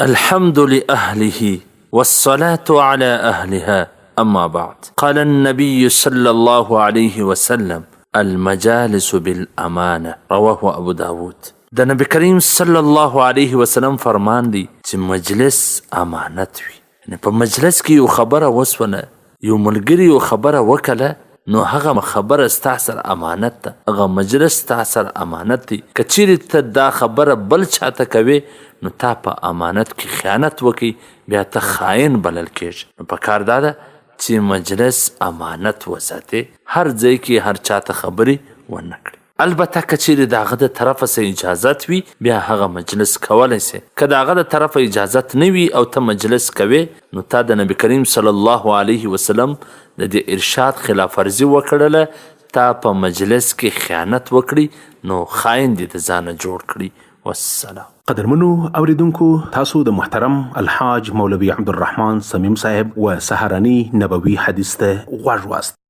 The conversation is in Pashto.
الحمد لأهله والصلاة على أهلها. أما بعد، قال النبي صلى الله عليه وسلم: المجالس بالأمانة. رواه أبو داود. د نبی کریم صلی الله علیه وسلم فرمان دی چې مجلس امانت وي. یعنی په مجلس کې یو خبره وسونه، یو ملګری یو خبره وکړه، نو هغه خبره ستا سره امانت ده، هغه مجلس ستا سره امانت دی. که چیرې ته دا خبره بل چاته کوې، نو تا په امانت کې خیانت وکړي، بیا ته خائن بلل کېږي. نو پکار دا ده چې مجلس امانت وساتې، هر ځای کې هر چاته خبرې ونه کړي. البته که چیرې د هغه د طرفه څه اجازت وي، بیا هغه مجلس کولی سي. که د هغه د طرفه اجازت نه وي او ته مجلس کوې، نو تا د نبی کریم صلی الله علیه وسلم د دې ارشاد خلاف ورزي وکړله، تا په مجلس کې خیانت وکړي، نو خاین دې د ځانه جوړ کړي. والسلام. قدرمنو اوریدونکو، تاسو د محترم الحاج مولوي عبدالرحمن صمیم صاحب و سهرنی نبوي حدیث ته غوږ واست.